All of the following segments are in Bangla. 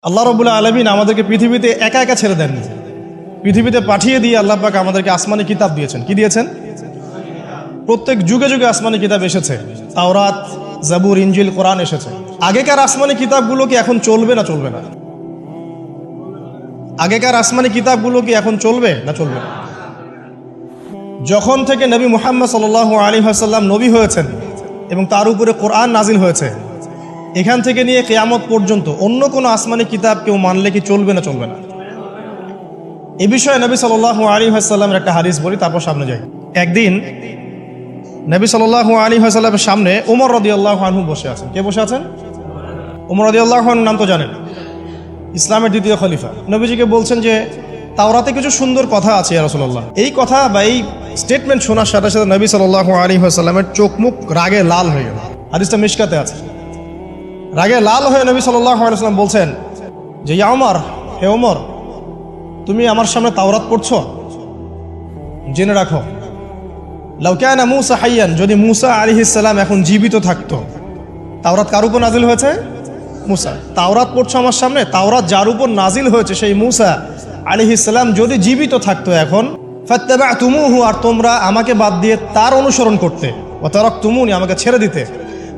আল্লাহ রাব্বুল আলামিন আমাদেরকে পৃথিবীতে একা একা ছেড়ে দেননি। পৃথিবীতে পাঠিয়ে দিয়ে আল্লাহ পাক আমাদেরকে আসমানি কিতাব দিয়েছেন। কি দিয়েছেন? প্রত্যেক যুগে যুগে আসমানি কিতাব এসেছে। তাওরাত, জাবুর, ইনজিল, কোরআন এসেছে। আগেকার আসমানি কিতাবগুলো কি এখন চলবে না চলবে না? আগেকার আসমানি কিতাবগুলো কি এখন চলবে না চলবে না? যখন থেকে নবী মুহাম্মদ সাল্লাল্লাহু আলাইহি ওয়াসাল্লাম নবী হয়েছেন এবং তার উপরে কোরআন নাজিল হয়েছে, এখান থেকে নিয়ে কিয়ামত পর্যন্ত অন্য কোনো আসমানি কিতাব কেউ মানলে কি চলবে না চলবে না? এই বিষয়ে নবী সাল্লাল্লাহু আলাইহি ওয়াসাল্লামের একটা হাদিস বলি, তারপর সামনে যাই। একদিন নবী সাল্লাল্লাহু আলাইহি ওয়াসাল্লামের সামনে ওমর রাদিয়াল্লাহু আনহু বসে আছেন। কে বসে আছেন? ওমর রাদিয়াল্লাহু আনহু নাম তো জানেন, ইসলামের দ্বিতীয় খলিফা। নবীজিকে বলছেন যে তাওরাতে কিছু সুন্দর কথা আছে ইয়া রাসূলুল্লাহ। এই কথা বা এই স্টেটমেন্ট শোনার সাথে সাথে নবী সাল্লাল্লাহু আলাইহি ওয়াসাল্লামের চোখ মুখ রাগে লাল হয়ে গেল। হাদিসটা মিশকাতে আছে। রাগে লাল হয়ে নবী সাল্লাল্লাহু আলাইহি ওয়াসাল্লাম বলছেন যে ইয়া ওমর, হে ওমর, তুমি আমার সামনে তাওরাত পড়ছো? জেনে রাখো, লাউ কানা মূসা হাইয়ান, যদি মূসা আলাইহিস সালাম এখন জীবিত থাকতো। তাওরাত কার উপর নাজিল হয়েছে? মূসা। তাওরাত পড়ছো আমার সামনে, তাওরাত যার উপর নাজিল হয়েছে সেই মূসা আলাইহিস সালাম যদি জীবিত থাকতো এখন, ফাত্তাবা'তুমুহু, আর তোমরা আমাকে বাদ দিয়ে তার অনুসরণ করতে, ওয়া তারাকতুমুনি, আমাকে ছেড়ে দিতে,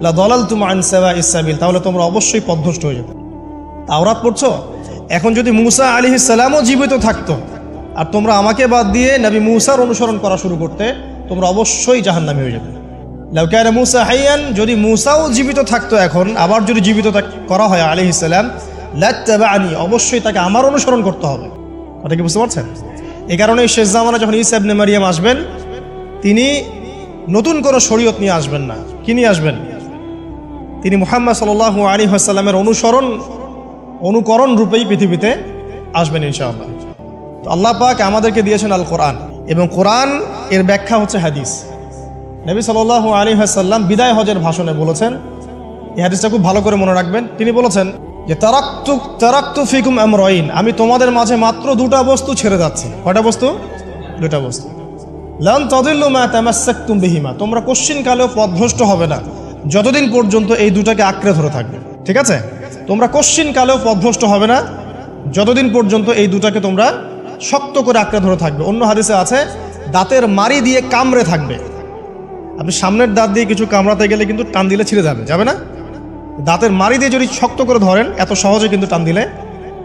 লা দালালতুম আন সাওয়াইস সাবিল, তাহলে তোমরা অবশ্যই পথভ্রষ্ট হয়ে যেতে। তাওরাত পড়ছো, এখন যদি মূসা আলাইহিস সালামও জীবিত থাকতো আর তোমরা আমাকে বাদ দিয়ে নবী মূসার অনুসরণ করা শুরু করতে, তোমরা অবশ্যই জাহান্নামী হয়ে যেতে। লাউ কানা মূসা হাইয়ান, যদি মূসাও জীবিত থাকতো এখন, আবার যদি জীবিত করা হয় আলাইহিস সালাম, লাত্তাবা'নি, অবশ্যই তাকে আমার অনুসরণ করতে হবে। কথা কি বুঝতে পারছেন? এই কারণে শেষ জামানা যখন ঈসা ইবনে মারিয়াম আসবেন, তিনি নতুন কোনো শরীয়ত নিয়ে আসবেন না। কি নিয়ে আসবেন? তিনি মুহাম্মদ সাল্লাল্লাহু আলাইহি ওয়াসাল্লামের অনুকরণ রূপেই পৃথিবীতে আসবেন ইনশাআল্লাহ। তো আল্লাহ পাক আমাদেরকে দিয়েছেন আল কোরআন, এবং কোরআন এর ব্যাখ্যা হচ্ছে হাদিস। নবী সাল্লাল্লাহু আলাইহি ওয়াসাল্লাম বিদায় হজের ভাষণে বলেছেন, এই হাদিসটা খুব ভালো করে মনে রাখবেন। তিনি বলেছেন যে তারাকতু ফিকুম আমরাইন, আমি তোমাদের মাঝে মাত্র দুটা বস্তু ছেড়ে যাচ্ছি। কয়টা বস্তু? দুটা বস্তু। লান তাদিল্লু মা তামাসসাকতুম বিহিমা, তোমরা কোশ্চিনকালেও পথভ্রষ্ট হবে না যতদিন পর্যন্ত এই দুটাকে আঁকড়ে ধরে থাকবে। ঠিক আছে? তোমরা কোশ্চিনকালেও পথভ্রষ্ট হবে না যতদিন পর্যন্ত এই দুটাকে তোমরা শক্ত করে আঁকড়ে ধরে থাকবে। অন্য হাদিসে আছে দাঁতের মাড়ি দিয়ে কামড়ে থাকবে। আপনি সামনের দাঁত দিয়ে কিছু কামড়াতে গেলে কিন্তু টান দিলে ছিঁড়ে যাবে না? দাঁতের মাড়ি দিয়ে যদি শক্ত করে ধরেন, এত সহজে কিন্তু টান দিলে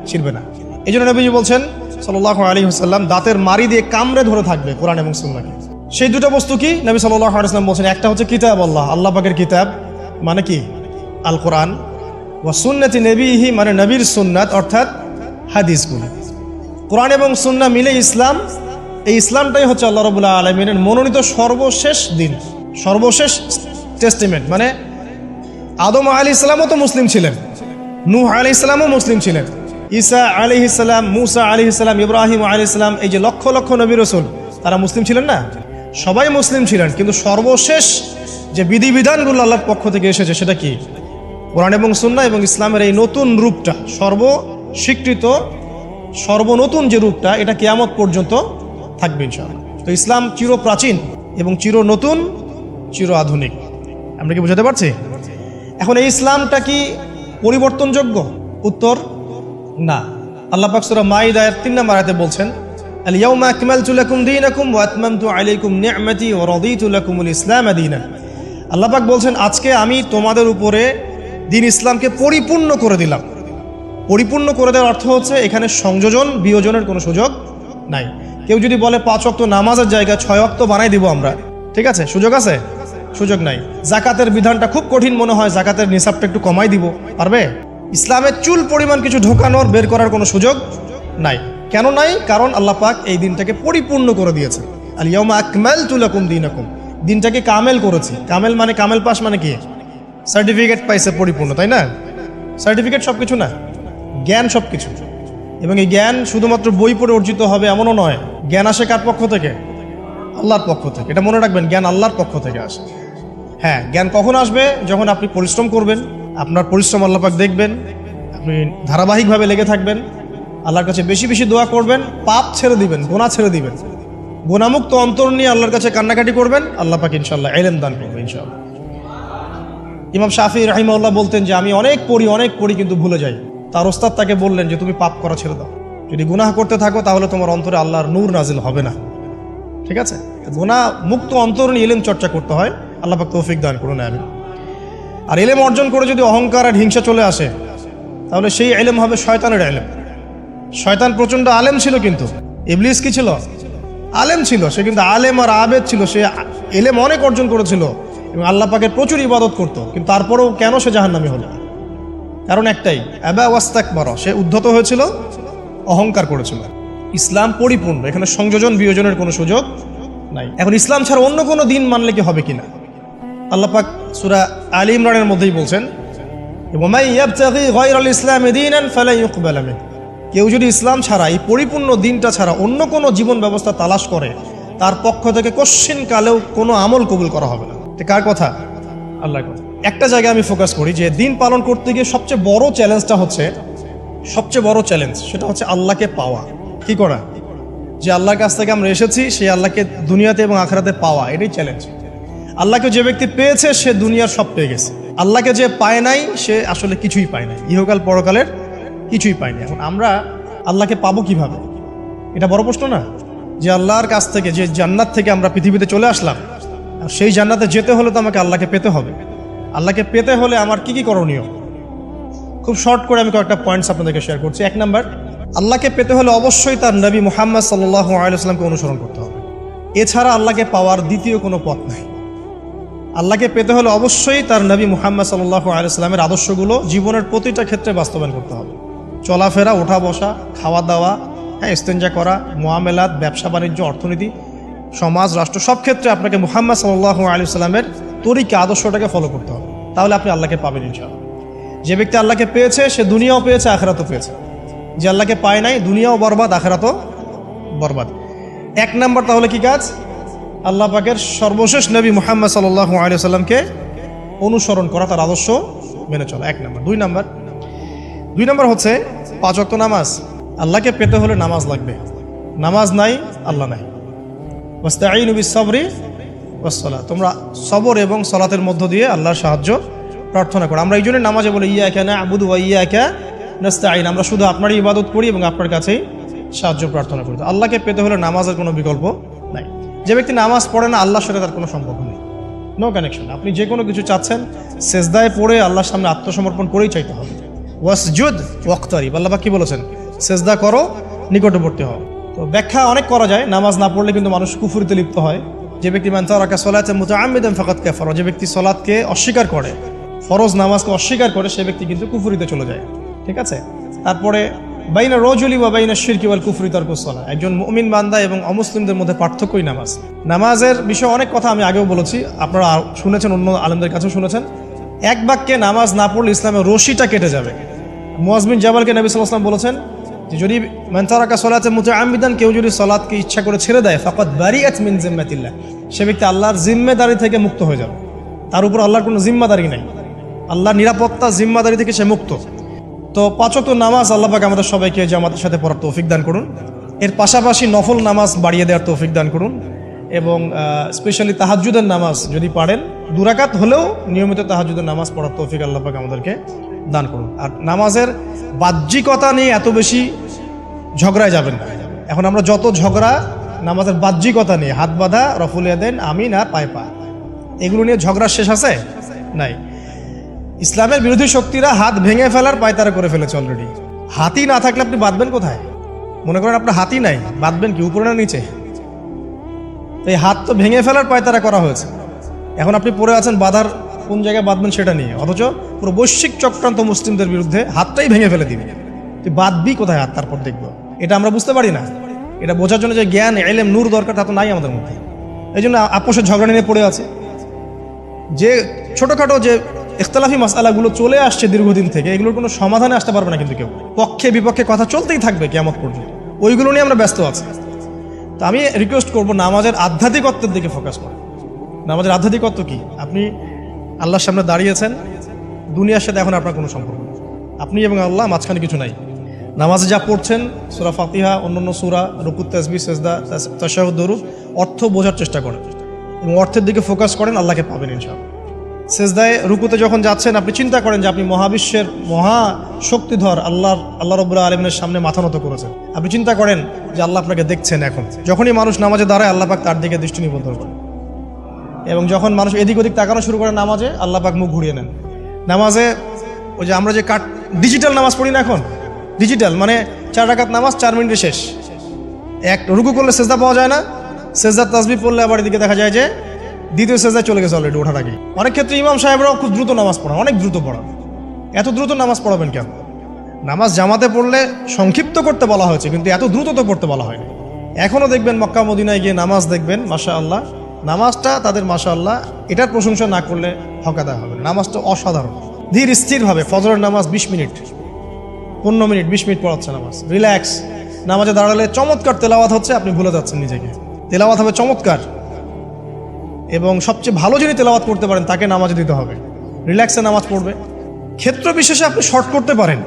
ছিঁড়বে না। এই জন্য নবীজি বলছেন সাল্লাল্লাহু আলাইহি ওয়াসাল্লাম দাঁতের মাড়ি দিয়ে কামড়ে ধরে থাকবে কোরআন এবং সুন্নাহকে। সেই দুটো বস্তু কি? নবী সাল্লাল্লাহু আলাইহি ওয়াসাল্লাম বলছেন, একটা হচ্ছে কিতাব আল্লাহ পাকের কিতাব, মানে কি? আল কোরআন, ওয়া সুন্নতি নবীহি, মানে নবীর সুন্নাত, অর্থাৎ হাদিসগুলো। কোরআন এবং সুন্নাহ মিলে ইসলাম। এই ইসলামটাই হচ্ছে আল্লাহ রাব্বুল আলামিনের মনোনীত সর্বশেষ দিন, সর্বশেষ টেস্টিমেন্ট। মানে আদম আলাইহিস সালামও তো মুসলিম ছিলেন, নূহ আলাইহিস সালামও মুসলিম ছিলেন, ঈসা আলাইহিস সালাম, মূসা আলাইহিস সালাম, ইব্রাহিম আলাইহিস সালাম, এই যে লক্ষ লক্ষ নবী রাসূল, তারা মুসলিম ছিলেন না? সবাই মুসলিম ছিলেন, কিন্তু সর্বশেষ যে বিধিবিধানগুলো আল্লাহর পক্ষ থেকে এসেছে সেটা কি? কোরআন এবং সুন্নাহ এবং ইসলামের এই নতুন রূপটা, সর্বস্বীকৃত সর্বনতুন যে রূপটা, এটা কিয়ামত পর্যন্ত থাকবে ইনশাআল্লাহ। তো ইসলাম চির প্রাচীন এবং চির নতুন, চির আধুনিক। আমরা কি বুঝাতে পারছি? এখন এই ইসলামটা কি পরিবর্তনযোগ্য? উত্তর না। আল্লাহ পাক সূরা মাইদার 3 নম্বর আয়াতে বলছেন, আল ইয়াউমা আকমালতু লাকুম দীনাকুম ওয়া আতমামতু আলাইকুম নি'মাতি ওয়া রাদিতু লাকুমুল ইসলাম দীনান। আল্লাহ পাক বলছেন, আজকে আমি তোমাদের উপরে দ্বীন ইসলামকে পরিপূর্ণ করে দিলাম। পরিপূর্ণ করে দেওয়ার অর্থ হচ্ছে এখানে সংযোজন বিয়োজনের কোনো সুযোগ নাই। কেউ যদি বলে 5 ওয়াক্ত নামাজের জায়গায় 6 ওয়াক্ত বানাই দিব আমরা, ঠিক আছে? সুযোগ আছে? সুযোগ নাই। জাকাতের বিধানটা খুব কঠিন মনে হয়, জাকাতের নিসাবটা একটু কমাই দিব, পারবে? ইসলামের চুল পরিমাণ কিছু ঢোকানোর, বের করার কোনো সুযোগ নাই। কেন নাই? কারণ আল্লাহ পাক এই দিনটাকে পরিপূর্ণ করে দিয়েছে। আল ইয়াউমা আকমালতু লাকুম দীনাকুম, দিনটাকে কামেল করেছি। কামেল মানে, কামেল পাস মানে কি? সার্টিফিকেট পাইছে পরিপূর্ণ, তাই না? সার্টিফিকেট সব কিছু না, জ্ঞান সব কিছু। এবং এই জ্ঞান শুধুমাত্র বই পড়ে অর্জিত হবে এমনও নয়। জ্ঞান আসে কার পক্ষ থেকে? আল্লাহর পক্ষ থেকে। এটা মনে রাখবেন, জ্ঞান আল্লাহর পক্ষ থেকে আসে। হ্যাঁ, জ্ঞান কখন আসবে? যখন আপনি পরিশ্রম করবেন, আপনার পরিশ্রম আল্লাহ পাক দেখবেন, আপনি ধারাবাহিকভাবে লেগে থাকবেন, আল্লাহর কাছে বেশি বেশি দোয়া করবেন, পাপ ছেড়ে দিবেন, গুনাহ ছেড়ে দিবেন, গুনাহমুক্ত অন্তর নিয়ে আল্লাহর কাছে কান্নাকাটি করবেন, আল্লাহ পাক ইনশাআল্লাহ ইলম দান করবেন ইনশাআল্লাহ। ইমাম শাফি রাহিমাহুল্লাহ বলতেন যে আমি অনেক পড়ি কিন্তু ভুলে যাই। তার ওস্তাদ তাকে বললেন যে তুমি পাপ করা ছেড়ে দাও, যদি গুনাহ করতে থাকো তাহলে তোমার অন্তরে আল্লাহর নূর নাজিল হবে না। ঠিক আছে, গুনাহ মুক্ত অন্তর নিয়ে ইলম চর্চা করতে হয়। আল্লাহ পাক তৌফিক দান করুন, আমিন। আর ইলম অর্জন করে যদি অহংকার আর হিংসা চলে আসে তাহলে সেই ইলম হবে শয়তানের ইলম। শয়তান প্রচণ্ড আলেম ছিল, কিন্তু ইবলিস কি ছিল? আলেম ছিল। সে কিন্তু আলেম আর আবেদ ছিল, সে ইলম অনেক অর্জন করেছিল এবং আল্লাহ পাকের প্রচুর ইবাদত করত, কিন্তু তারপরেও কেন সে জাহান্নামী হলো? কারণ একটাই, আবা ওয়াস্তাকবারা, সে উদ্ধত হয়েছিল, অহংকার করেছিল। ইসলাম পরিপূর্ণ, এখানে সংযোজন বিয়োজনের কোনো সুযোগ নাই। এখন ইসলাম ছাড়া অন্য কোনো দিন মানলে কি হবে কিনা? আল্লাহ পাক সূরা আলী ইমরানের মধ্যেই বলছেন, ওয়ামাই ইয়াবতাগি গায়রাল ইসলামি দীনান ফালা ইউকবাল মিনহু, কেউ যদি ইসলাম ছাড়া, এই পরিপূর্ণ দিনটা ছাড়া অন্য কোনো জীবন ব্যবস্থা তালাশ করে, তার পক্ষ থেকে কশ্চিন কালেও কোনো আমল কবুল করা হবে না। এটা কার কথা? আল্লাহর কথা। একটা জায়গায় আমি ফোকাস করি যে দিন পালন করতে গিয়ে সবচেয়ে বড় চ্যালেঞ্জটা হচ্ছে, সেটা হচ্ছে আল্লাহকে পাওয়া। কি করা? যে আল্লাহর কাছ থেকে আমরা এসেছি সেই আল্লাহকে দুনিয়াতে এবং আখিরাতে পাওয়া, এটাই চ্যালেঞ্জ। আল্লাহকে যে ব্যক্তি পেয়েছে সে দুনিয়ার সব পেয়ে গেছে। আল্লাহকে যে পায় নাই সে আসলে কিছুই পায় নাই, ইহকাল পরকালের কিছুই পায়নি। এখন আমরা আল্লাহকে পাবো কিভাবে? এটা বড় প্রশ্ন না? যে আল্লাহর কাছ থেকে, যে জান্নাত থেকে আমরা পৃথিবীতে চলে আসলাম, সেই জান্নাতে যেতে হলে তো আমাকে আল্লাহকে পেতে হবে। আল্লাহকে পেতে হলে আমার কি কি করণীয়? খুব শর্ট করে আমি কয়েকটা পয়েন্টস আপনাদেরকে শেয়ার করছি। 1 নাম্বার, আল্লাহকে পেতে হলে অবশ্যই তার নবী মুহাম্মদ সাল্লাল্লাহু আলাইহি ওয়াসাল্লামকে অনুসরণ করতে হবে। এছাড়া আল্লাহকে পাওয়ার দ্বিতীয় কোনো পথ নাই। আল্লাহকে পেতে হলে অবশ্যই তার নবী মুহাম্মদ সাল্লাল্লাহু আলাইহি ওয়াসাল্লামের আদর্শগুলো জীবনের প্রতিটা ক্ষেত্রে বাস্তবায়ন করতে হবে। চলাফেরা, ওঠা বসা, খাওয়া দাওয়া, ইস্তেঞ্জা করা, মুআমালাত, ব্যবসা বাণিজ্য, অর্থনীতি, সমাজ, রাষ্ট্র, সব ক্ষেত্রে আপনাকে মুহাম্মদ সাল্লাল্লাহু আলাইহি ওয়াসাল্লামের তরিকা, আদর্শটাকে ফলো করতে হবে। তাহলে আপনি আল্লাহকে পাবেন ইনশাআল্লাহ। যে ব্যক্তি আল্লাহকে পেয়েছে সে দুনিয়াও পেয়েছে, আখিরাতও পেয়েছে। যে আল্লাহকে পায় নাই, দুনিয়াও বরবাদ, আখিরাতও বরবাদ। 1 নাম্বার তাহলে কি কাজ? আল্লাহ পাকের সর্বশেষ নবী মুহাম্মদ সাল্লাল্লাহু আলাইহি ওয়াসাল্লামকে অনুসরণ করা, তার আদর্শ মেনে চলা, 1 নাম্বার। 2 নাম্বার হচ্ছে 5 ওয়াক্ত নামাজ। আল্লাহকে পেতে হলে নামাজ লাগবে। নামাজ নাই, আল্লাহ নাই। ওয়াস্তাঈনু বিস-সাবরি ওয়াস-সালাহ, তোমরা সবর এবং সালাতের মধ্য দিয়ে আল্লাহর সাহায্য প্রার্থনা করো। আমরা এই জন্য নামাজে বলি ইয়াকা না'বুদু ওয়া ইয়াকা নাস্তাঈন, আমরা শুধু আপনারই ইবাদত করি এবং আপনার কাছেই সাহায্য প্রার্থনা করি। আল্লাহকে পেতে হলে নামাজের কোনো বিকল্প নাই। যে ব্যক্তি নামাজ পড়ে না, আল্লাহর সাথে তার কোনো সম্পর্ক নেই, নো কানেকশন। আপনি যে কোনো কিছু চাচ্ছেন, সেজদায় পড়ে আল্লাহর সামনে আত্মসমর্পণ করেই চাইতে হবে। ওয়াসজুদ ওয়াক্তারিব, আল্লাহ পাক কি বলেছেন? সেজদা করো, নিকটবর্তী হও। তো ব্যাখ্যা অনেক করা যায়। নামাজ না পড়লে কিন্তু মানুষ কুফরিতে লিপ্ত হয়। যে ব্যক্তি মান তারাকা সালাতান মুতাআম্মিদান ফাকাদ কাফারা, যে ব্যক্তি সালাতকে অস্বীকার করে, ফরজ নামাজকে অস্বীকার করে, সে ব্যক্তি কিন্তু কুফরিতে চলে যায়। ঠিক আছে। তারপরে বাইনা রাজুলি ওয়া বাইনা শিরকি ওয়াল কুফরি তারকুস সালাহ, একজন মুমিন বান্দা এবং অমুসলিমদের মধ্যে পার্থক্যই নামাজ। নামাজের বিষয়ে অনেক কথা আমি আগেও বলেছি, আপনারা শুনেছেন, অন্য আলেমদের কাছেও শুনেছেন। এক বাক্যে নামাজ না পড়লে ইসলামের রশিটা কেটে যাবে। মুআজ বিন জাবালকে নবী সাল্লাল্লাহু আলাইহি ওয়াসাল্লাম বলেছেন যে যদি মান তারাকা সালাতান মুতাআম্মিদান, কেউ যদি সালাতকে ইচ্ছা করে ছেড়ে দেয়, ফাকাদ বারিআত মিন জিম্মাতিল্লাহ, সে ব্যক্তি আল্লাহর জিম্মেদারি থেকে মুক্ত হয়ে যাবে। তার উপর আল্লাহর কোনো জিম্মাদারি নাই, আল্লাহর নিরাপত্তা, জিম্মাদারি থেকে সে মুক্ত। তো 5 ওয়াক্ত নামাজ আল্লাহ পাক আমাদের সবাইকে জামাতের সাথে পড়ার তৌফিক দান করুন। এর পাশাপাশি নফল নামাজ বাড়িয়ে দেওয়ার তৌফিক দান করুন, এবং স্পেশালি তাহাজ্জুদের নামাজ যদি পারেন, 2 রাকাত হলেও নিয়মিত তাহাজ্জুদের নামাজ পড়ার তৌফিক আল্লাহ পাক আমাদেরকে দান করুন। আর নামাজের বাহ্যিকতা নিয়ে এত বেশি ঝগড়ায় যাবেন না। এখন আমরা যত ঝগড়া নামাজের বাহ্যিকতা নিয়ে, হাত বাঁধা, রফুল ইয়াদাইন, আমিন আর পায়ে পা, এগুলো নিয়ে ঝগড়ার শেষ আছে? নাই। ইসলামের বিরোধী শক্তিরা হাত ভেঙে ফেলার পায়তারা করে ফেলেছে অলরেডি। হাতি না থাকলে আপনি বাঁধবেন কোথায়? মনে করেন আপনার হাতি নাই, বাঁধবেন কি উপরে না নিচে? এই হাত তো ভেঙে ফেলার পায়তারা করা হয়েছে। এখন আপনি পড়ে আছেন বাঁধার কোন জায়গায় বাঁধবেন সেটা নিয়ে, অথচ পুরো বৈশ্বিক চক্রান্ত মুসলিমদের বিরুদ্ধে, হাতটাই ভেঙে ফেলে দিবে। তুই বাঁধবি কোথায় হাত? তারপর দেখবো। এটা আমরা বুঝতে পারি না। এটা বোঝার জন্য যে জ্ঞান, ইলম, নূর দরকার, তা তো নাই আমাদের মধ্যে। এই জন্য আপোষের ঝগড়া নিয়ে পড়ে আছে। যে ছোটোখাটো যে ইখতিলাফি মাসআলাগুলো চলে আসছে দীর্ঘদিন থেকে, এগুলোর কোনো সমাধানে আসতে পারবে না কিন্তু কেউ। পক্ষে বিপক্ষে কথা চলতেই থাকবে কিয়ামত পর্যন্ত, ওইগুলো নিয়ে আমরা ব্যস্ত আছি। তো আমি রিকোয়েস্ট করবো নামাজের আধ্যাত্মিকত্বের দিকে ফোকাস করুন। নামাজের আধ্যাত্মিকত্ব কি? আপনি আল্লাহর সামনে দাঁড়িয়েছেন, দুনিয়ার সাথে এখন আপনার কোনো সম্পর্ক নেই, আপনি এবং আল্লাহ, মাঝখানে কিছু নাই। নামাজে যা পড়ছেন, সূরা ফাতিহা, অন্যান্য সূরা, রুকু, তাসবিহ, সিজদা, তাশাহুদ, দুরূদ, অর্থ বোঝার চেষ্টা করেন এবং অর্থের দিকে ফোকাস করেন, আল্লাহকে পাবেন ইনশাআল্লাহ। সেজদায় রুকুতে যখন যাচ্ছেন আপনি চিন্তা করেন যে আপনি মহাবিশ্বের মহা শক্তিধর আল্লাহ রাব্বুল আলামিনের সামনে মাথা নত করেছেন। আপনি চিন্তা করেন যে আল্লাহ আপনাকে দেখছেন। এখন যখনই মানুষ নামাজে দাঁড়ায় আল্লাহ পাক তার দিকে দৃষ্টি নিবদ্ধ করেন, এবং যখন মানুষ এদিক ওদিক তাকানো শুরু করে নামাজে আল্লাহ পাক মুখ ঘুরিয়ে নেন। নামাজে ওই যে আমরা যে ডিজিটাল নামাজ পড়ি না, এখন ডিজিটাল মানে 4 রাকাত নামাজ 4 মিনিটে শেষ। এক রুকু করলে সেজদা পাওয়া যায় না, সেজদার তাসবিহ পড়লে আবার এদিকে দেখা যায় যে দ্বিতীয় সেজদায় চলে গেছে অলরেডি ওঠার আগে। অনেক ক্ষেত্রে ইমাম সাহেবরাও খুব দ্রুত নামাজ পড়ান, অনেক দ্রুত পড়ান। এত দ্রুত নামাজ পড়াবেন কেন? নামাজ জামাতে পড়লে সংক্ষিপ্ত করতে বলা হয়েছে, কিন্তু এত দ্রুত তো পড়তে বলা হয়নি। এখনও দেখবেন মক্কা মদিনায় গিয়ে নামাজ দেখবেন, মাশাআল্লাহ নামাজটা তাদের মাশাআল্লাহ এটার প্রশংসা না করলে হকাদা হবে। নামাজটা অসাধারণ, ধীর স্থিরভাবে ফজরের নামাজ 20 মিনিট 15 মিনিট 20 মিনিট পড়াচ্ছে নামাজ, রিল্যাক্স। নামাজে দাঁড়ালে চমৎকার তেলাওয়াত হচ্ছে, আপনি ভুলে যাচ্ছেন নিজেকে। তেলাওয়াত হবে চমৎকার, এবং সবচেয়ে ভালো যিনি তেলাওয়াত করতে পারেন তাকে নামাজে দিতে হবে। রিল্যাক্সে নামাজ পড়বে। ক্ষেত্র বিশেষে আপনি শর্ট করতে পারেন,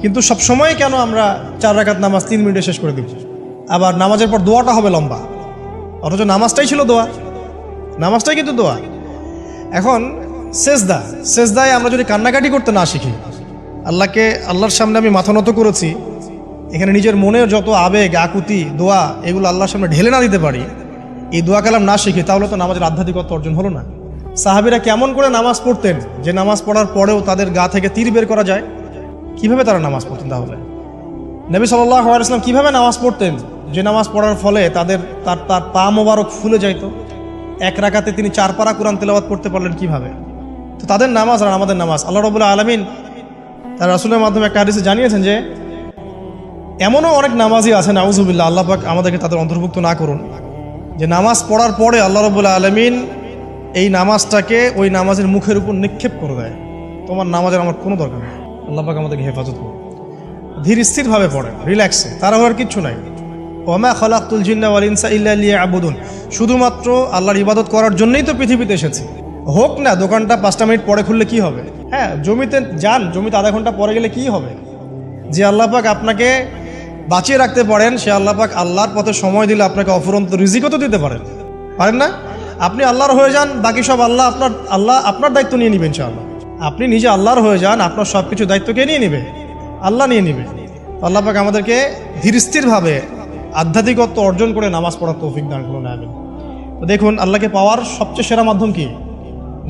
কিন্তু সবসময় কেন আমরা 4 রাকাত নামাজ 3 মিনিটে শেষ করে দিব? আবার নামাজের পর দোয়াটা হবে লম্বা, অথচ নামাজটাই ছিল দোয়া, নামাজটাই কিন্তু দোয়া। এখন সেজদায় আমরা যদি কান্নাকাটি করতে না শিখি, আল্লাহর সামনে আমি মাথা নত করেছি, এখানে নিজের মনের যত আবেগ আকুতি দোয়া এগুলো আল্লাহর সামনে ঢেলে না দিতে পারি, এই দোয়া কালাম না শিখি, তাহলে তো নামাজের আধ্যাত্মিকতা অর্জন হলো না। সাহাবীরা কেমন করে নামাজ পড়তেন যে নামাজ পড়ার পরেও তাদের গা থেকে তীর বের করা যায়? কিভাবে তারা নামাজ পড়তেন? তাহলে নবী সাল্লাল্লাহু আলাইহি ওয়াসাল্লাম কিভাবে নামাজ পড়তেন যে নামাজ পড়ার ফলে তার পা মোবারক ফুলে যাইত? 1 রাকাতে তিনি 4 পারা কোরআন তেলাওয়াত করতে পারলেন কিভাবে? তো তাদের নামাজ আর আমাদের নামাজ, আল্লাহ রাব্বুল আলামিন তার রাসূলের মাধ্যমে একটা হাদিসে জানিয়েছেন যে এমনও অনেক নামাজি আছে, নাউযুবিল্লাহ, আল্লাহ পাক আমাদেরকে তাদের অন্তর্ভুক্ত না করুন, যে নামাজ পড়ার পরে আল্লাহ রাব্বুল আলামিন এই নামাজটাকে ওই নামাজের মুখের উপর নিক্ষেপ করে দেয়। তোমার নামাজের আমার কোনো দরকার নেই, আল্লাহ পাক আমাদেরকে হেফাজত করুন। ধীর স্থিরভাবে পড়েন, রিল্যাক্সে, তারা হওয়ার কিচ্ছু নাই। ওয়ামা খালাকতুল জিন্না ওয়াল ইনসা ইল্লা লিয়াবুদুন, শুধুমাত্র আল্লাহর ইবাদত করার জন্যই তো পৃথিবীতে এসেছি। হোক না দোকানটা 5টা মিনিট পরে খুললে কি হবে? হ্যাঁ, জমিতে যান, জমিতে আধা ঘন্টা পরে গেলে কি হবে? যে আল্লাহ পাক আপনাকে বাঁচিয়ে রাখতে পারেন, সে আল্লাহ পাক আল্লাহর পথে সময় দিলে আপনাকে অফুরন্ত রিজিকও তো দিতে পারেন না? আপনি আল্লাহর হয়ে যান, বাকি সব আল্লাহ আপনার দায়িত্ব নিয়ে নেবেন ইনশাআল্লাহ। আপনি নিজে আল্লাহর হয়ে যান, আপনার সব কিছু দায়িত্ব কে নিয়ে নেবে? আল্লাহ নিয়ে নেবে। আল্লাহ পাক আমাদেরকে ধীর স্থিরভাবে আধ্যাত্মিকত্ব অর্জন করে নামাজ পড়ার তৌফিক দান করুন, আমিন। তো দেখুন, আল্লাহকে পাওয়ার সবচেয়ে সেরা মাধ্যম কি?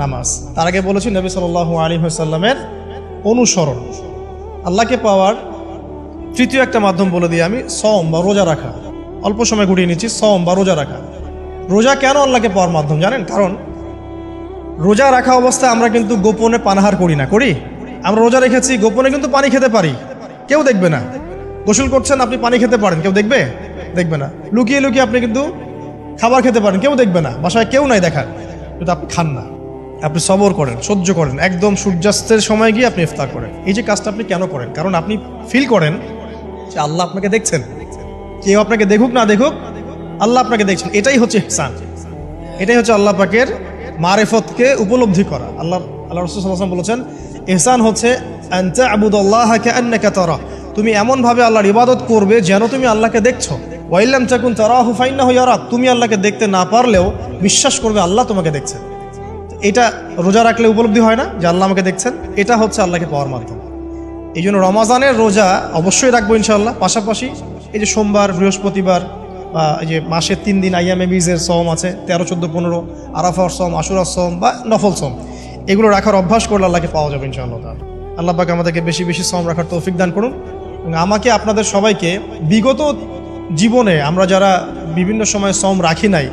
নামাজ। তার আগে বলেছি নবী সাল্লাল্লাহু আলাইহি ওয়াসাল্লামের অনুসরণ। আল্লাহকে পাওয়ার তৃতীয় একটা মাধ্যম বলে দিই আমি, সওম বা রোজা রাখা। অল্প সময় গুটিয়ে নিচ্ছি, সওম বা রোজা রাখা। রোজা কেন আল্লাহকে পাওয়ার মাধ্যম জানেন? কারণ রোজা রাখা অবস্থায় আমরা কিন্তু গোপনে পানাহার করি না, করি? আমরা রোজা রেখেছি, গোপনে কিন্তু পানি খেতে পারি, কেউ দেখবে না। গোসল করছেন, আপনি পানি খেতে পারেন, কেউ দেখবে না। লুকিয়ে লুকিয়ে আপনি কিন্তু খাবার খেতে পারেন, কেউ দেখবে না, বাসায় কেউ নাই দেখার, কিন্তু আপনি খান না। আপনি সবর করেন, সহ্য করেন, একদম সূর্যাস্তের সময় গিয়ে আপনি ইফতার করেন। এই যে কাজটা আপনি কেন করেন? কারণ আপনি ফিল করেন যে আল্লাহ আপনাকে দেখছেন। কেউ আপনাকে দেখুক না দেখুক, আল্লাহ আপনাকে দেখছেন। এটাই হচ্ছে ইহসান, এটাই হচ্ছে আল্লাহ পাকের মারিফতকে উপলব্ধি করা। আল্লাহ রাসূল সাল্লাল্লাহু আলাইহি ওয়াসাল্লাম বলেছেন, ইহসান হচ্ছে আনতা আবুদাল্লাহা কাআন্নাকা তারা, তুমি এমনভাবে আল্লাহর ইবাদত করবে যেন তুমি আল্লাহকে দেখছো। ওয়া ইল্লাম তাকুন তারাহু ফাইন্নাহু ইয়ারাক, তুমি আল্লাহকে দেখতে না পারলেও বিশ্বাস করবে আল্লাহ তোমাকে দেখছেন। এটা রোজা রাখলে উপলব্ধি হয় না যে আল্লাহ আমাকে দেখছেন? এটা হচ্ছে আল্লাহকে পাওয়ার মাধ্যম। এই জন্য রমাজানের রোজা অবশ্যই রাখবো ইনশাআল্লাহ। পাশাপাশি এই যে সোমবার, বৃহস্পতিবার বা এই যে মাসের 3 দিন আইয়ামে বীজের সওম আছে, 13, 14, 15, আরাফার সওম, আশুরার সওম বা নফল সওম, এগুলো রাখার অভ্যাস করলে আল্লাহকে পাওয়া যাবে ইনশাআল্লাহ। আল্লাহ পাক আমাদেরকে বেশি বেশি সওম রাখার তৌফিক দান করুন। এবং আমাকে আপনাদের সবাইকে বিগত জীবনে আমরা যারা বিভিন্ন সময় সওম রাখি নাই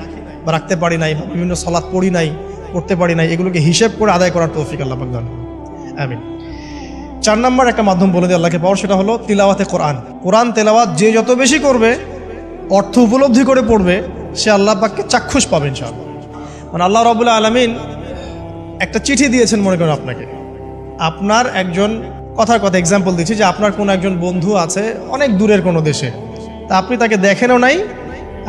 বা রাখতে পারি নাই, বিভিন্ন সালাত পড়ি নাই, করতে পারি নাই, এগুলোকে হিসেব করে আদায় করার তৌফিক আল্লাহ পাক দান করুন, আমিন। 4 নম্বর একটা মাধ্যম বলে দিই আল্লাহকে পাওয়ার, সেটা হলো তিলাওয়াতে কোরআন। কোরআন তেলাওয়াত যে যত বেশি করবে, অর্থ উপলব্ধি করে পড়বে, সে আল্লাহ পাককে চাক্ষুষ পাবে ইনশাআল্লাহ। মানে আল্লাহ রাব্বুল আলামিন একটা চিঠি দিয়েছেন, মনে করেন আপনাকে, আপনার একজন কথার কথা এক্সাম্পল দিচ্ছি, যে আপনার কোনো একজন বন্ধু আছে অনেক দূরের কোনো দেশে, তা আপনি তাকে দেখেনও নাই,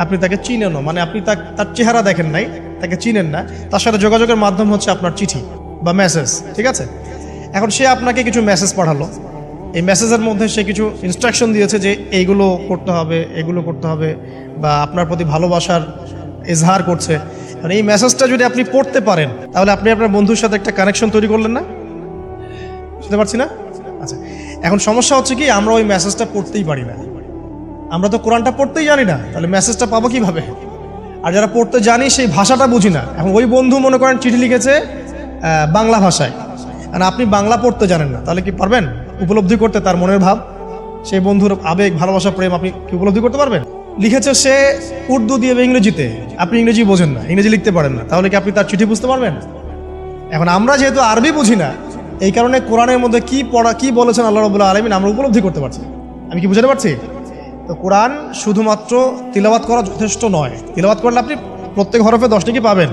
আপনি তাকে চিনেনও, মানে আপনি তার চেহারা দেখেন নাই, তাকে চিনেন না, তার সাথে যোগাযোগের মাধ্যম হচ্ছে আপনার চিঠি বা মেসেজ, ঠিক আছে? এখন সে আপনাকে কিছু মেসেজ পাঠালো, এই মেসেজের মধ্যে সে কিছু ইনস্ট্রাকশন দিয়েছে যে এইগুলো করতে হবে, এগুলো করতে হবে, বা আপনার প্রতি ভালোবাসার ইজহার করছে। মানে এই মেসেজটা যদি আপনি পড়তে পারেন তাহলে আপনি আপনার বন্ধুর সাথে একটা কানেকশন তৈরি করলেন না? বুঝতে পারছি না? আচ্ছা, এখন সমস্যা হচ্ছে কি, আমরা ওই মেসেজটা পড়তেই পারি না। আমরা তো কোরআনটা পড়তেই জানি না, তাহলে মেসেজটা পাবো কিভাবে? আর যারা পড়তে জানি সেই ভাষাটা বুঝি না। এখন ওই বন্ধু মনে করেন চিঠি লিখেছে বাংলা ভাষায়, আর আপনি বাংলা পড়তে জানেন না, তাহলে কি পারবেন উপলব্ধি করতে তার মনের ভাব, সেই বন্ধুর আবেগ, ভালোবাসা, প্রেম আপনি কি উপলব্ধি করতে পারবেন? লিখেছে সে উর্দু দিয়ে বা ইংরেজিতে, আপনি ইংরেজি বোঝেন না, ইংরেজি লিখতে পারেন না, তাহলে কি আপনি তার চিঠি বুঝতে পারবেন? এখন আমরা যেহেতু আরবি বুঝি না, এই কারণে কোরআনের মধ্যে কি বলেছেন আল্লাহ রাব্বুল আলামিন আমরা উপলব্ধি করতে পারছি। আমি কি বুঝাতে পারছি? তো কোরআন শুধুমাত্র তিলাওয়াত করা যথেষ্ট নয়। তিলাওয়াত করলে আপনি প্রত্যেক হরফে 10 টাকা পাবেন,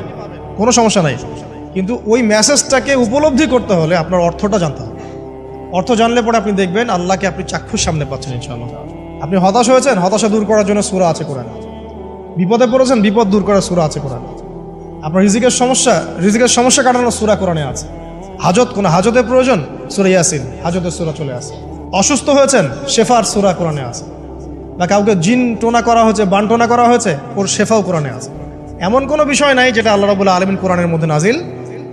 কোনো সমস্যা নাই, কিন্তু ওই মেসেজটাকে উপলব্ধি করতে হলে আপনার অর্থটা জানতে হবে। অর্থ জানলে পরে আপনি দেখবেন আল্লাহকে আপনি চাক্ষুষ সামনে পাচ্ছেন ইনশাআল্লাহ। আপনি হতাশ হয়েছেন, হতাশা দূর করার জন্য সূরা আছে কোরআনে। বিপদে পড়েছেন, বিপদ দূর করার সূরা আছে কোরআনে। আপনার রিজিকের সমস্যা কাটানোর সূরা কোরআনে আছে। কোনো হাজতের প্রয়োজন, সূরা ইয়াসিন, হাজতের সূরা চলে আসে। অসুস্থ হয়েছেন, শেফার সূরা কোরআনে আছে। বা কাউকে জিন টোনা করা হয়েছে, বানটোনা করা হয়েছে, ওর শেফাও কোরআনে আছে। এমন কোনো বিষয় নাই যেটা আল্লাহ রাব্বুল আলামিন কোরআনের মধ্যে নাজিল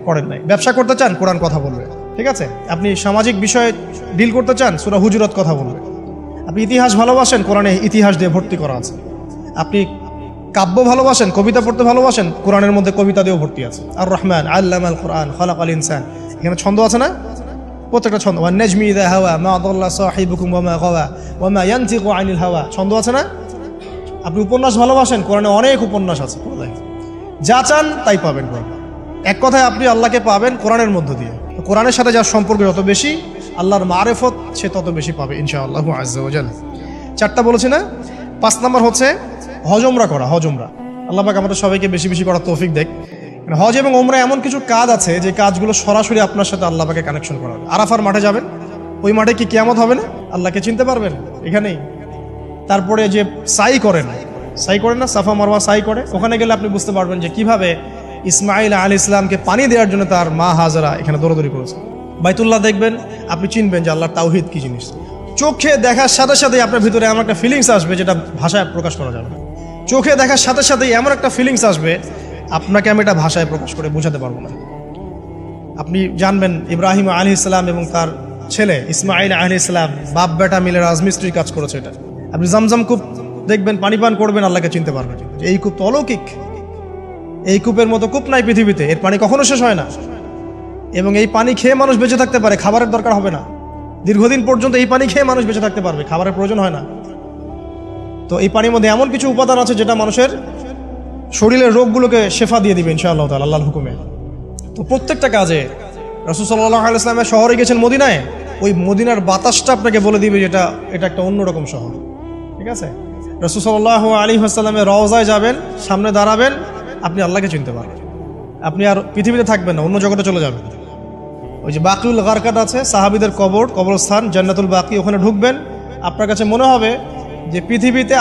করেন নাই। ব্যবসা করতে চান, কোরআন কথা বলবে, ঠিক আছে? আপনি সামাজিক বিষয়ে ডিল করতে চান, সূরা হুজুরাত কথা বলবে। আপনি ইতিহাস ভালোবাসেন, কোরআনে ইতিহাস দিয়ে ভর্তি করা আছে। আপনি কাব্য ভালোবাসেন, কবিতা পড়তে ভালোবাসেন, কোরআনের মধ্যে কবিতা দিয়েও ভর্তি আছে। আর রহমান আল্লামাল কোরআন খালাকাল ইনসান, এখানে ছন্দ আছে না? প্রত্যেকটা ছন্দ, ওয়ান নাজমি ইযা হাওয়া মা দাল্লা সাহিবুকুম ওয়া মা গাওয়া ওয়া মা ইয়ানতিকু আনিল হাওয়া, ছন্দ আছে না? আপনি উপন্যাস ভালোবাসেন, কোরআনে অনেক উপন্যাস আছে। যা চান তাই পাবেন কোরআনে। এক কথায় আপনি আল্লাহকে পাবেন কোরআনের মধ্য দিয়ে। কোরআনের সাথে যার সম্পর্ক যত বেশি, আল্লাহর মারেফত সে তত বেশি পাবে ইনশাআল্লাহ আযজা ওয়া জাল্লা। 4টা বলেছি না? 5 নাম্বার হচ্ছে হজ উমরা করা। হজ উমরা আল্লাহ পাক আমাদের সবাইকে বেশি বেশি করার তৌফিক দেখ। হজ এবং উমরা এমন কিছু কাজ আছে যে কাজগুলো সরাসরি আপনার সাথে আল্লাহ পাকে কানেকশন করা হবে। আরাফার মাঠে যাবেন, ওই মাঠে কি কিয়ামত হবে না? আল্লাহকে চিনতে পারবেন এখানেই। তারপরে যে সাই করেন না, সাফা মারওয়া সাই করে, ওখানে গেলে আপনি বুঝতে পারবেন যে কিভাবে ইসমাইল আলাইহিস সালামকে পানি দেওয়ার জন্য তার মা হাজরা এখানে দৌড়াদৌড়ি করেছে। বাইতুল্লাহ দেখবেন, আপনি চিনবেন যে আল্লাহর তাওহীদ কি জিনিস। চোখে দেখার সাথে সাথে আপনার ভিতরে এমন একটা ফিলিংস আসবে যেটা ভাষায় প্রকাশ করা যাবে না। চোখে দেখার সাথে সাথেই এমন একটা ফিলিংস আসবে, আপনাকে আমি এটা ভাষায় প্রকাশ করে বোঝাতে পারবো না। আপনি জানবেন ইব্রাহিম আলাইহিস সালাম এবং তার ছেলে ইসমাইল আলাইহিস সালাম বাপ বেটা মিলে রাজমিস্ত্রির কাজ করেছে। এটা আপনি জামজাম কূপ দেখবেন, পানি পান করবেন, আল্লাহকে চিনতে পারবেন। এই কূপ তো অলৌকিক, এই কূপের মতো কূপ নাই পৃথিবীতে, এর পানি কখনো শেষ হয় না, এবং এই পানি খেয়ে মানুষ বেঁচে থাকতে পারে, খাবারের দরকার হবে না। দীর্ঘদিন পর্যন্ত এই পানি খেয়ে মানুষ বেঁচে থাকতে পারবে, খাবারের প্রয়োজন হয় না। তো এই পানির মধ্যে এমন কিছু উপাদান আছে যেটা মানুষের শরীরের রোগগুলোকে শেফা দিয়ে দিবে ইনশাআল্লাহ তাআলা আল্লাহর হুকুমে। তো প্রত্যেকটা কাজে রাসূল সাল্লাল্লাহু আলাইহি ওয়াসাল্লাম শহরে গেছেন মদিনায়, ওই মদিনার বাতাসটা আপনাকে বলে দিবে যেটা এটা একটা অন্যরকম শহর, ঠিক আছে? রাসূল সাল্লাল্লাহু আলাইহি ওয়াসাল্লামের রওজায় যাবেন, সামনে দাঁড়াবেন, আপনি আল্লাহকে চিনতে পারবেন। আপনি আর পৃথিবীতে থাকবেন না, অন্য জগতে চলে যাবেন। ওই যে বাকিউল গারকাত আছে, সাহাবীদের কবরস্থান জান্নাতুল বাকি, ওখানে ঢুকবেন, আপনার কাছে মনে হবে যে পৃথিবীটা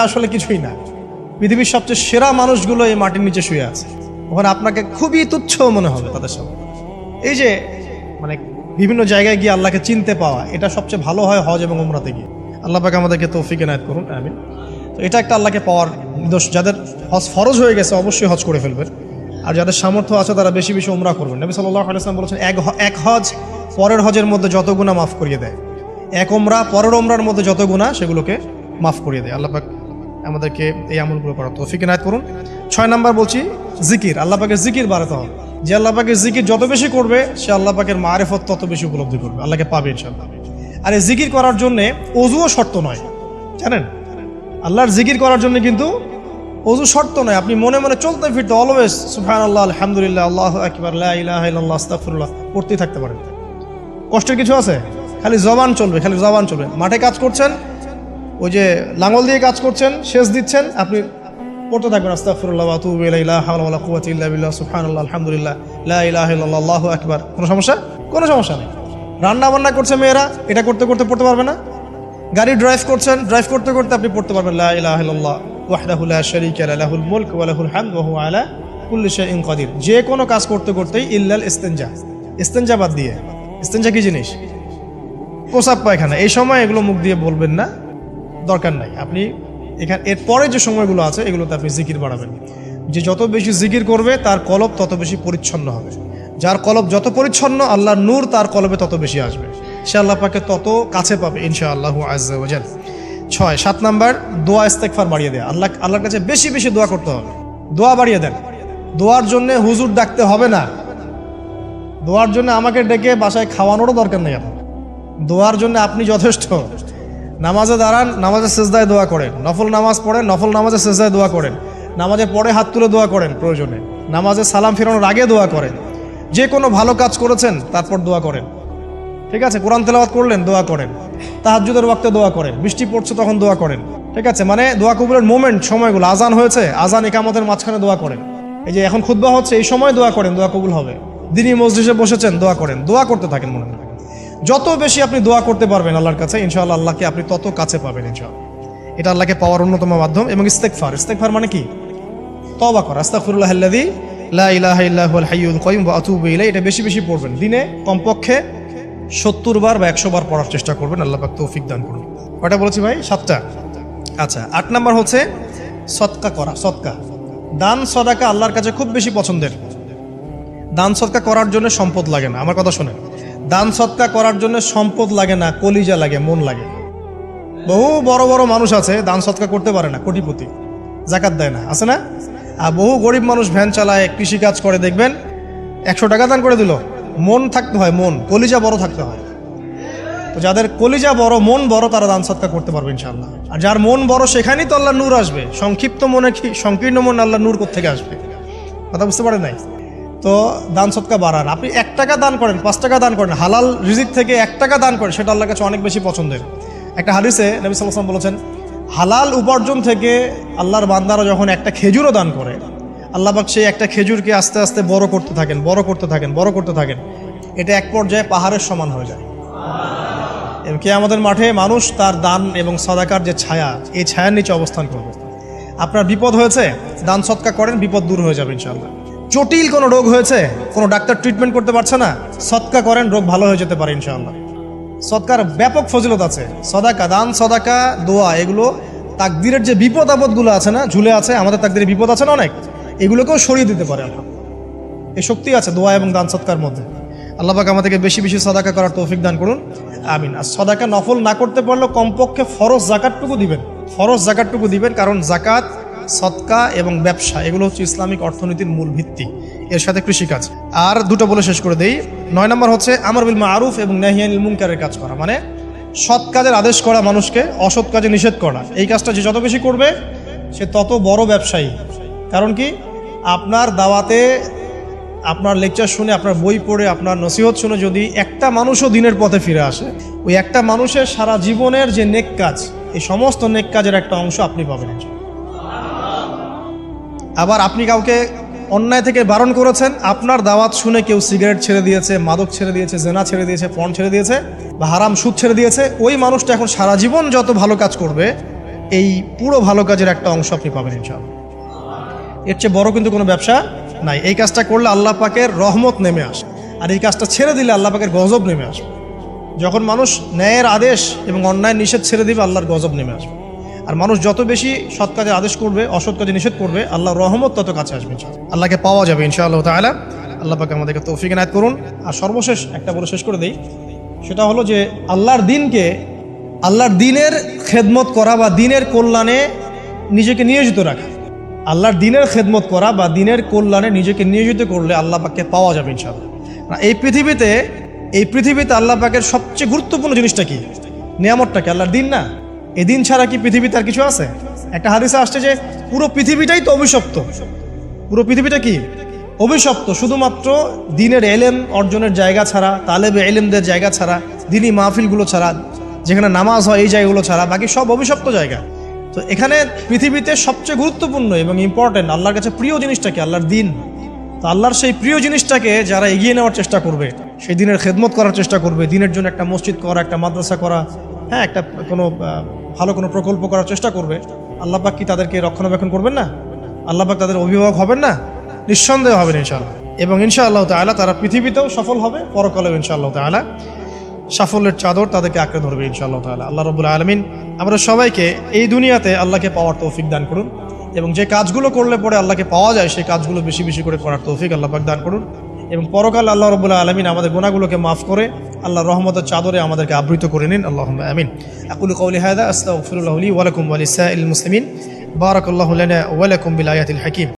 আসলে কিছুই না। পৃথিবীর সবচেয়ে সেরা মানুষগুলো এই মাটির নিচে শুয়ে আছে, ওখানে আপনাকে খুবই তুচ্ছ মনে হবে তাদের সামনে। এই যে মানে বিভিন্ন জায়গায় গিয়ে আল্লাহকে চিনতে পাওয়া, এটা সবচেয়ে ভালো হয় হজ এবং উমরাতে গিয়ে। আল্লাহ পাক আমাদেরকে তৌফিক এনায়েত করুন, আমিন। তো এটা একটা আল্লাহকে পাওয়ার নিদর্শন। যাদের হজ ফরজ হয়ে গেছে অবশ্যই হজ করে ফেলবেন, আর যাদের সামর্থ্য আছে তারা বেশি বেশি উমরা করবেন। নবী সাল্লাল্লাহু আলাইহি ওয়াসাল্লাম বলেছেন, এক হজ পরের হজের মধ্যে যত গুনাহ মাফ করিয়ে দেয়, এক উমরা পরের উমরার মধ্যে যত গুনাহ সেগুলোকে মাফ করিয়ে দেয়। আল্লাহ পাক আমাদেরকে এই আমলগুলো করার তৌফিক এনায়েত করুন। 6 নাম্বার বলছি জিকির। আল্লাহ পাকের জিকির বাড়াতে হবে। যে আল্লাহ পাকের জিকির যত বেশি করবে, সে আল্লাহ পাকের মারিফত তত বেশি উপলব্ধি করবে, আল্লাহকে পাবে ইনশাআল্লাহ। আর এই জিকির করার জন্য ওযুও শর্ত নয়, জানেন? আল্লাহর জিকির করার জন্য কিন্তু ওযু শর্ত নয়। আপনি মনে মনে চলতে ফিরতে অলওয়েজ সুবহানাল্লাহ, আলহামদুলিল্লাহ, আল্লাহু আকবার, লা ইলাহা ইল্লাল্লাহ, আস্তাগফিরুল্লাহ পড়তেই থাকতে পারেন। কষ্টের কিছু আছে? খালি জবান চলবে। মাঠে কাজ করছেন, ওই যে লাঙল দিয়ে কাজ করছেন, সেচ দিচ্ছেন, আপনি পড়তে থাকবেন আস্তাগফিরুল্লাহ ওয়া আতুবু ইলাইহি, লা হাওলা ওয়ালা কুওয়াতা ইল্লা বিল্লাহ, সুবহানাল্লাহ, আলহামদুলিল্লাহ, লা ইলাহা ইল্লাল্লাহ, আল্লাহু আকবার। কোনো সমস্যা নেই। রান্না বান্না করছে মেয়েরা, এটা করতে করতে পড়তে পারবে না? গাড়ি ড্রাইভ করতে করতে আপনি পড়তে পারবেন লা ইলাহা ইল্লাল্লাহ ওয়াহদাহু লা শারীকা লাহু, লাহুল মুলক ওয়া লাহুল হামদ ওয়া হুয়া আলা কুল্লি শাইইন কাদির। যে কোনো কাজ করতে করতেই ইল্লাল ইস্তেনজা বাদ দিয়ে। ইস্তেনজা কি জিনিস? প্রসাব পায়খানা। এই সময় এগুলো মুখ দিয়ে বলবেন না, দরকার নাই। আপনি এখানে এরপরে যে সময়গুলো আছে এগুলোতে আপনি জিকির বাড়াবেন। যে যত বেশি জিকির করবে তার কলব তত বেশি পরিচ্ছন্ন হবে, যার কলব যত পরিচ্ছন্ন আল্লাহর নূর তার কলবে তত বেশি আসবে, সে আল্লাহ পাকে তত কাছে পাবে ইনশাআল্লাহু আজ্জা ওয়া জাল। 7 নাম্বার দোয়া ইস্তেগফার বাড়িয়ে দেয়া। আল্লাহর কাছে বেশি বেশি দোয়া করতে হবে, দোয়া বাড়িয়ে দেন। দোয়ার জন্য হুজুর ডাকতে হবে না, দোয়ার জন্য আমাকে ডেকে বাসায় খাওয়ানোরও দরকার নেই। আপনার দোয়ার জন্য আপনি যথেষ্ট। নামাজে দাঁড়ান, নামাজে সেজদায় দোয়া করেন, নফল নামাজ পড়েন, নফল নামাজে সেজদায় দোয়া করেন, নামাজে পড়ে হাত তুলে দোয়া করেন, প্রয়োজনে নামাজে সালাম ফেরানোর আগে দোয়া করেন, যে কোনো ভালো কাজ করেছেন তারপর দোয়া করেন, ঠিক আছে? কোরআন তেলাওয়াত করলেন দোয়া করেন, তাহাজ্জুদের ওয়াক্তে দোয়া করেন, বৃষ্টি পড়ছে তখন দোয়া করেন, ঠিক আছে? মানে দোয়া কবুলের মোমেন্ট, সময়গুলো, আজান হয়েছে, আজান ইকামতের মাঝখানে দোয়া করেন, এই যে এখন খুতবা হচ্ছে এই সময় দোয়া করেন, দোয়া কবুল হবে। দিনই মসজিদে বসেছেন দোয়া করেন, দোয়া করতে থাকেন। মনে রাখেন যত বেশি আপনি দোয়া করতে পারবেন আল্লাহর কাছে ইনশাআল্লাহ আল্লাহকে আপনি তত কাছে পাবেন ইনশাআল্লাহ। এটা আল্লাহকে পাওয়ার অন্যতম মাধ্যম। এবং ইস্তেগফার মানে কি? তওবা করা। আস্তাগফিরুল্লাহাল্লাযী লা ইলাহা ইল্লা হুয়াল হাইয়ুল কাইয়ুম ওয়া আতুবু ইলাইহি। এটা বেশি বেশি পড়বেন, দিনে কমপক্ষে 70 বার বা 100 বার পড়ার চেষ্টা করবেন। আল্লাহ পাক তৌফিক দান করুন। কয়টা বলেছি ভাই? 7টা। আচ্ছা, 8 নাম্বার হচ্ছে সদকা করা। সদকা, দান সদাকা আল্লাহর কাছে খুব বেশি পছন্দের। দান সদকা করার জন্য সম্পদ লাগে না, আমার কথা শোনেন। দান সদকা করার জন্য সম্পদ লাগে না, কলিজা লাগে, মন লাগে। বহু বড় বড় মানুষ আছে দান সদকা করতে পারে না, কোটিপতি, যাকাত দেয় না, আছে না? আর বহু গরিব মানুষ ভ্যান চালায়, কৃষিকাজ করে, দেখবেন 100 টাকা দান করে দিল। মন থাকতে হয়, মন, কলিজা বড় থাকতে হয়। তো যাদের কলিজা বড়, মন বড়, তারা দান সদকা করতে পারবে ইনশাআল্লাহ। আর যার মন বড় সেখানেই তো আল্লাহ নূর আসবে। সংক্ষিপ্ত মনে কি, সংকীর্ণ মন আল্লাহ নূর কোত্থেকে আসবে? কথা বুঝতে পারেন নাই? তো দান সদকা বাড়ান। আপনি 1 টাকা দান করেন, 5 টাকা দান করেন, হালাল রিজিক থেকে 1 টাকা দান করেন, সেটা আল্লাহর কাছে অনেক বেশি পছন্দের। একটা হাদিসে নবী সাল্লাল্লাহু আলাইহি ওয়াসাল্লাম বলেছেন, হালাল উপার্জন থেকে আল্লাহর বান্দারা যখন একটা খেজুরও দান করে, আল্লাহ পাক সেই একটা খেজুরকে আস্তে আস্তে বড় করতে থাকেন, বড় করতে থাকেন, বড় করতে থাকেন। এটা এক পর্যায়ে পাহাড়ের সমান হয়ে যায়। এবং কিয়ামতের মাঠে মানুষ তার দান এবং সাদাকার যে ছায়া, এই ছায়ার নিচে অবস্থান করবে। আপনার বিপদ হয়েছে, দান সদকা করেন, বিপদ দূর হয়ে যাবে ইনশাআল্লাহ। জটিল কোনো রোগ হয়েছে, কোনো ডাক্তার ট্রিটমেন্ট করতে পারছে না, সদকা করেন, রোগ ভালো হয়ে যেতে পারে ইনশাআল্লাহ। সদকার ব্যাপক ফজিলত আছে। সদাকা, দান সদাকা, দোয়া, এগুলো তাকদিরের যে বিপদ আপদগুলো আছে না, ঝুলে আছে, আমাদের তাকদিরে বিপদ আছে না অনেক, এগুলোকেও সরিয়ে দিতে পারে আল্লাহ। এই শক্তি আছে দোয়া এবং দান সদকার মধ্যে। আল্লাহ পাক আমাদেরকে বেশি বেশি সদাকা করার তৌফিক দান করুন, আমিন। আর সদাকা নফল না করতে পারলেও কমপক্ষে ফরজ জাকাতটুকু দিবেন, ফরজ জাকাতটুকু দিবেন। কারণ জাকাত, সদকা এবং ব্যবসা এগুলো হচ্ছে ইসলামিক অর্থনীতির মূল ভিত্তি, এর সাথে কৃষিকাজ। আর দুটো বলে শেষ করে দেই। 9 নম্বর হচ্ছে আমর বিল মারুফ এবং নাহি আনিল মুনকারের কাজ করা, মানে সৎ কাজের আদেশ করা, মানুষকে অসৎ কাজে নিষেধ করা। এই কাজটা যে যত বেশি করবে সে তত বড় ব্যবসায়ী। কারণ কি, আপনার দাওয়াতে, আপনার লেকচার শুনে, আপনার বই পড়ে, আপনার নসিহত শুনে যদি একটা মানুষও দিনের পথে ফিরে আসে, ওই একটা মানুষের সারা জীবনের যে নেক কাজ, এই সমস্ত নেক কাজের একটা অংশ আপনি পাবেন। আবার আপনি কাউকে অন্যায় থেকে বারণ করেছেন, আপনার দাওয়াত শুনে কেউ সিগারেট ছেড়ে দিয়েছে, মাদক ছেড়ে দিয়েছে, জেনা ছেড়ে দিয়েছে, পর্ন ছেড়ে দিয়েছে, বা হারাম সুদ ছেড়ে দিয়েছে, ওই মানুষটা এখন সারা জীবন যত ভালো কাজ করবে, এই পুরো ভালো কাজের একটা অংশ আপনি পাবেন ইনশাআল্লাহ। এর চেয়ে বড় কিন্তু কোনো ব্যবসা নাই। এই কাজটা করলে আল্লাহ পাকের রহমত নেমে আসে, আর এই কাজটা ছেড়ে দিলে আল্লাহ পাকের গজব নেমে আসবে। যখন মানুষ ন্যায়ের আদেশ এবং অন্যায় নিষেধ ছেড়ে দিবে, আল্লাহর গজব নেমে আসবে। আর মানুষ যত বেশি সৎ কাজে আদেশ করবে, অসৎ কাজে নিষেধ করবে, আল্লাহর রহমত তত কাছে আসবে, আল্লাহকে পাওয়া যাবে ইনশাআল্লাহ তাআলা। আল্লাহ পাক আমাদেরকে তৌফিক এনায়েত করুন। আর সর্বশেষ একটা বলে শেষ করে দেই, সেটা হলো যে আল্লাহর দিনকে, আল্লাহর দিনের খেদমত করা বা দিনের কল্যাণে নিজেকে নিয়োজিত রাখা। আল্লাহর দিনের খেদমত করা বা দিনের কল্যাণে নিজেকে নিয়োজিত করলে আল্লাহ পাককে পাওয়া যাবে ইনশাআল্লাহ। এই পৃথিবীতে আল্লাহ পাকের সবচেয়ে গুরুত্বপূর্ণ জিনিসটা কি? নিয়ামতটা কি? আল্লাহর দিন না? এই দিন ছাড়া কি পৃথিবীতে আর কিছু আছে? একটা হাদিসে আসছে যে পুরো পৃথিবীটাই তো অভিশপ্ত। পুরো পৃথিবীটা কি? অভিশপ্ত। শুধুমাত্র দিনের এলেম অর্জনের জায়গা ছাড়া, তালেবে এলেমদের জায়গা ছাড়া, দিনী মাহফিলগুলো ছাড়া, যেখানে নামাজ হয় এই জায়গাগুলো ছাড়া বাকি সব অভিশপ্ত জায়গা। তো এখানে পৃথিবীতে সবচেয়ে গুরুত্বপূর্ণ এবং ইম্পর্টেন্ট, আল্লাহর কাছে প্রিয় জিনিসটাকে, আল্লাহর দিন। তো আল্লাহর সেই প্রিয় জিনিসটাকে যারা এগিয়ে নেওয়ার চেষ্টা করবে, সেই দিনের খেদমত করার চেষ্টা করবে, দিনের জন্য একটা মসজিদ করা, একটা মাদ্রাসা করা, হ্যাঁ, একটা কোনো ভালো কোনো প্রকল্প করার চেষ্টা করবে, আল্লাহ পাক কি তাদেরকে রক্ষণাবেক্ষণ করবেন না? আল্লাহ পাক তাদের অভিভাবক হবেন না? নিঃসন্দেহে হবেন ইনশাআল্লাহ। এবং ইনশাআল্লাহ তাআলা তারা পৃথিবীতেও সফল হবে, পরকালেও ইনশাআল্লাহ তাআলা সাফল্যের চাদর তাদেরকে আঁকড়ে ধরবে ইনশাআল্লাহ তাআলা। আল্লাহ রাব্বুল আলামিন আমরা সবাইকে এই দুনিয়াতে আল্লাহকে পাওয়ার তৌফিক দান করুন, এবং যে কাজগুলো করলে পরে আল্লাহকে পাওয়া যায় সেই কাজগুলো বেশি বেশি করে করার তৌফিক আল্লাহ পাক দান করুন এবং পরকাল আল্লাহ রাব্বুল আলামিন আমাদের গুনাহগুলোকে মাফ করে আল্লাহর রহমতের চাদরে আমাদেরকে আবৃত করে নিন। আল্লাহুম্মা আমিন। আকুলু কওলি হাযা আস্তাগফিরুল্লাহ লি ওয়া লাকুম ওয়া লিসাইরিল মুসলিমিন। বারাকাল্লাহু লানা ওয়া লাকুম বিল আয়াতিল হাকীম।